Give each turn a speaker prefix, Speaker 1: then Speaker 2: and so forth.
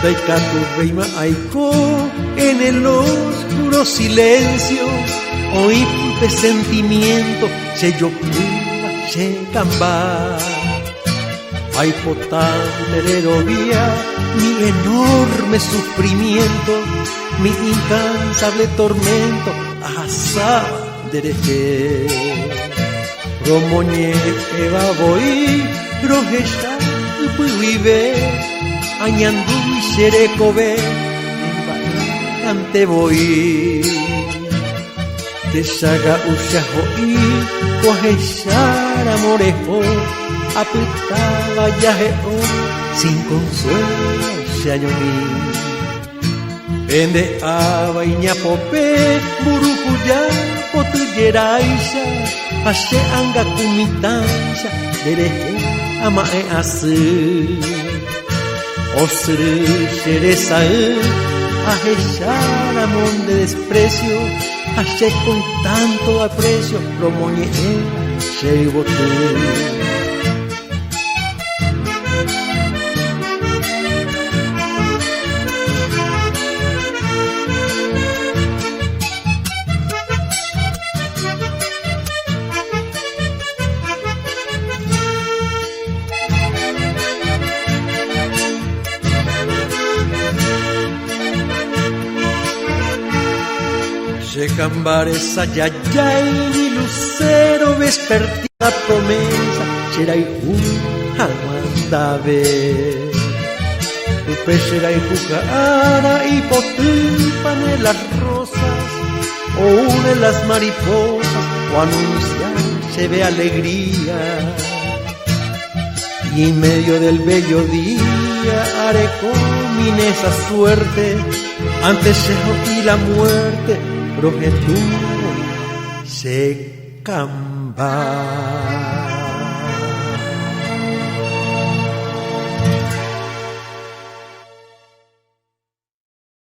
Speaker 1: Daikatu reima aiko en el oscuro silencio, oí presentimiento, se yo se camba. Ay potante vía mi enorme sufrimiento, mi incansable tormento, asá dereche. Romoñe eva voy, rojecha vive, añandu y xerecobe, ante voy. Te saga ushahoí, cojejar amorejo, apretaba yajeo, sin consuelo xañoní. Ende aba iñapope, burucuya, potuyeraisha, ashe anga kumitansha, dereje amae asu. Osru xeresae, ajechar amor de desprecio, ashe con tanto aprecio, romoñe xeribotu. Cambares ayayay, ni lucero vespertina promesa, xeray aguandabe. Upe xeray jucara y potipane las rosas, o une las mariposas, o anuncian se ve alegría. Y en medio del bello día haré con esa suerte, antes y la muerte, projeto se camba.